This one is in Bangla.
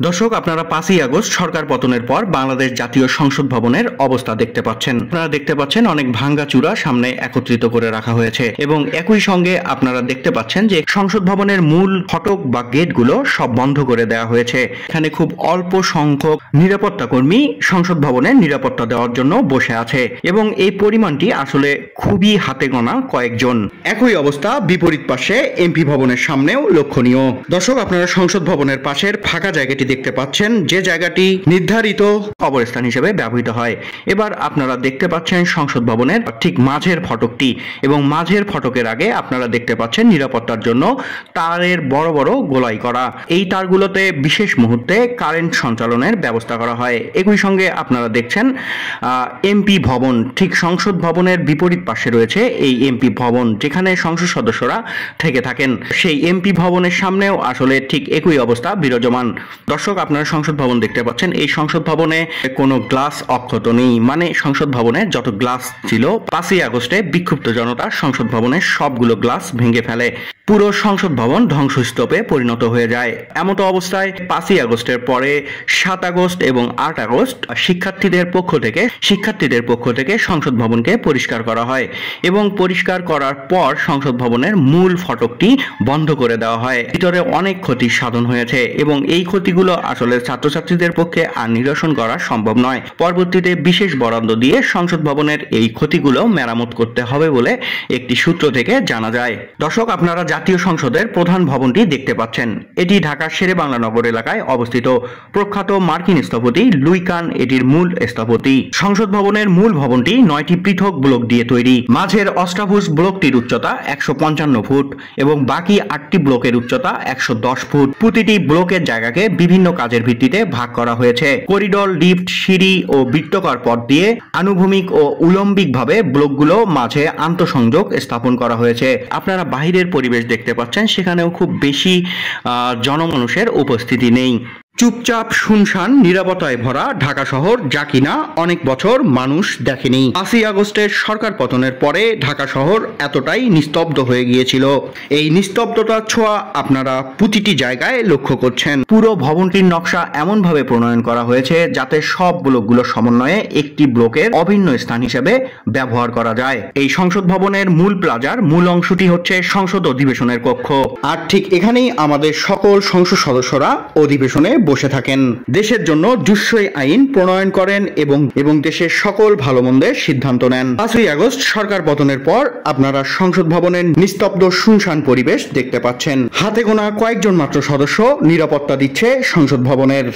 দর্শক, আপনারা 5ই আগস্ট সরকার পতনের পর বাংলাদেশ জাতীয় সংসদ ভবনের অবস্থা দেখতে পাচ্ছেন। আপনারা দেখতে পাচ্ছেন অনেক ভাঙ্গাচুরা সামনে একত্রিত করে রাখা হয়েছে এবং একই সঙ্গে আপনারা দেখতে পাচ্ছেন যে সংসদ ভবনের মূল ফটক বা গেটগুলো সব বন্ধ করে দেওয়া হয়েছে। এখানে খুব অল্প সংখ্যক নিরাপত্তা কর্মী সংসদ ভবনে নিরাপত্তা দেওয়ার জন্য বসে আছে এবং এই পরিমাণটি আসলে খুবই হাতে গোনা কয়েকজন। একই অবস্থা বিপরীত পাশে এমপি ভবনের সামনেও লক্ষণীয়। দর্শক, আপনারা সংসদ ভবনের পাশের ফাঁকা জায়গাটি দেখতে পাচ্ছেন, যে জায়গাটি নির্ধারিত কবরস্থান হিসেবে ব্যবহৃত হয়। এবার আপনারা দেখতে পাচ্ছেন সংসদ ভবনের ঠিক মাঝের ফটকটি এবং মাঝের ফটকের আগে আপনারা দেখতে পাচ্ছেন নিরাপত্তার জন্য তারের বড় বড় গোলাই করা। এই তারগুলোতে বিশেষ মুহূর্তে কারেন্ট সঞ্চালনের ব্যবস্থা করা হয়। একই সঙ্গে আপনারা দেখছেন এমপি ভবন, ঠিক সংসদ ভবনের বিপরীত পাশে রয়েছে এই এমপি ভবন, যেখানে সংসদ সদস্যরা থেকে থাকেন। সেই এমপি ভবনের সামনেও আসলে ঠিক একই অবস্থা বিরাজমান। দর্শক, আপনারা সংসদ ভবন দেখতে পাচ্ছেন। এই সংসদ ভবনে কোনো গ্লাস অক্ষত নেই, মানে সংসদ ভবনে যত গ্লাস ছিল 5ই আগস্টে বিক্ষুব্ধ জনতা সংসদ ভবনের সবগুলো গ্লাস ভেঙে ফেলে। পুরো সংসদ ভবন ধ্বংসস্তূপে পরিণত হয়ে যায়। এমতো অবস্থায় 5ই আগস্টের পরে 7 আগস্ট এবং 8 আগস্ট শিক্ষার্থীদের পক্ষ থেকে সংসদ ভবনকে পরিষ্কার করা হয় এবং পরিষ্কার করার পর সংসদ ভবনের মূল ফটকটি বন্ধ করে দেওয়া হয়। ভিতরে অনেক ক্ষতি সাধন হয়েছে এবং এই ক্ষতিগুলো আসলে ছাত্রছাত্রীদের পক্ষে আর নিরসন করা সম্ভব নয়। পরবর্তীতে বিশেষ বরাদ্দ দিয়ে সংসদ ভবনের এই ক্ষতিগুলো মেরামত করতে হবে বলে একটি সূত্র থেকে জানা যায়। দর্শক, আপনারা জাতীয় সংসদের প্রধান ভবনটি দেখতে পাচ্ছেন। এটি ঢাকার শেরেবাংলা নগর এলাকায় অবস্থিত। প্রখ্যাত মার্কিন স্থপতি লুই কান এটির মূল স্থপতি। সংসদ ভবনের মূল ভবনটি 9টি পৃথক ব্লক দিয়ে তৈরি। মাঝের অষ্টাভুজ ব্লকটির উচ্চতা 155 ফুট এবং বাকি 8টি ব্লকের উচ্চতা 110 ফুট। প্রতিটি ব্লকের জায়গাকে বিভিন্ন কাজের ভিত্তিতে ভাগ করা হয়েছে। করিডোর, লিফট, সিঁড়ি ও বৃত্তাকার পথ দিয়ে আনুভূমিক ও উলম্বিকভাবে ব্লকগুলো মাঝে আন্তঃসংযোগ স্থাপন করা হয়েছে। আপনারা বাহিরের পরিবেশ দেখতে পাচ্ছেন, সেখানেও খুব বেশি জনমানুষের উপস্থিতি নেই। চুপচাপ শুনশান নিরাপত্তায় ভরা ঢাকা শহর, যা কিনা অনেক বছর মানুষ দেখেনি। 5ই আগস্টের সরকার পতনের পরে ঢাকা শহর এতটাই নিস্তব্ধ হয়ে গিয়েছিল। এই নিস্তব্ধতার ছোঁয়া আপনারা প্রতিটি জায়গায় লক্ষ্য করছেন। পুরো ভবনটির নকশা এমনভাবে প্রণয়ন করা হয়েছে যাতে সব ব্লকগুলো সমন্বয়ে একটি ব্লকের অভিন্ন স্থান হিসেবে ব্যবহার করা যায়। এই সংসদ ভবনের মূল প্লাজার মূল অংশটি হচ্ছে সংসদ অধিবেশনের কক্ষ, আর ঠিক এখানেই আমাদের সকল সংসদ সদস্যরা অধিবেশনে বসে থাকেন, দেশের জন্য জুস্সই আইন প্রণয়ন করেন এবং দেশের সকল ভালো মন্দের সিদ্ধান্ত নেন। 5ই আগস্ট সরকার পতনের পর আপনারা সংসদ ভবনের নিস্তব্ধ শুনশান পরিবেশ দেখতে পাচ্ছেন। হাতে গোনা কয়েকজন মাত্র সদস্য নিরাপত্তা দিচ্ছে সংসদ ভবনের।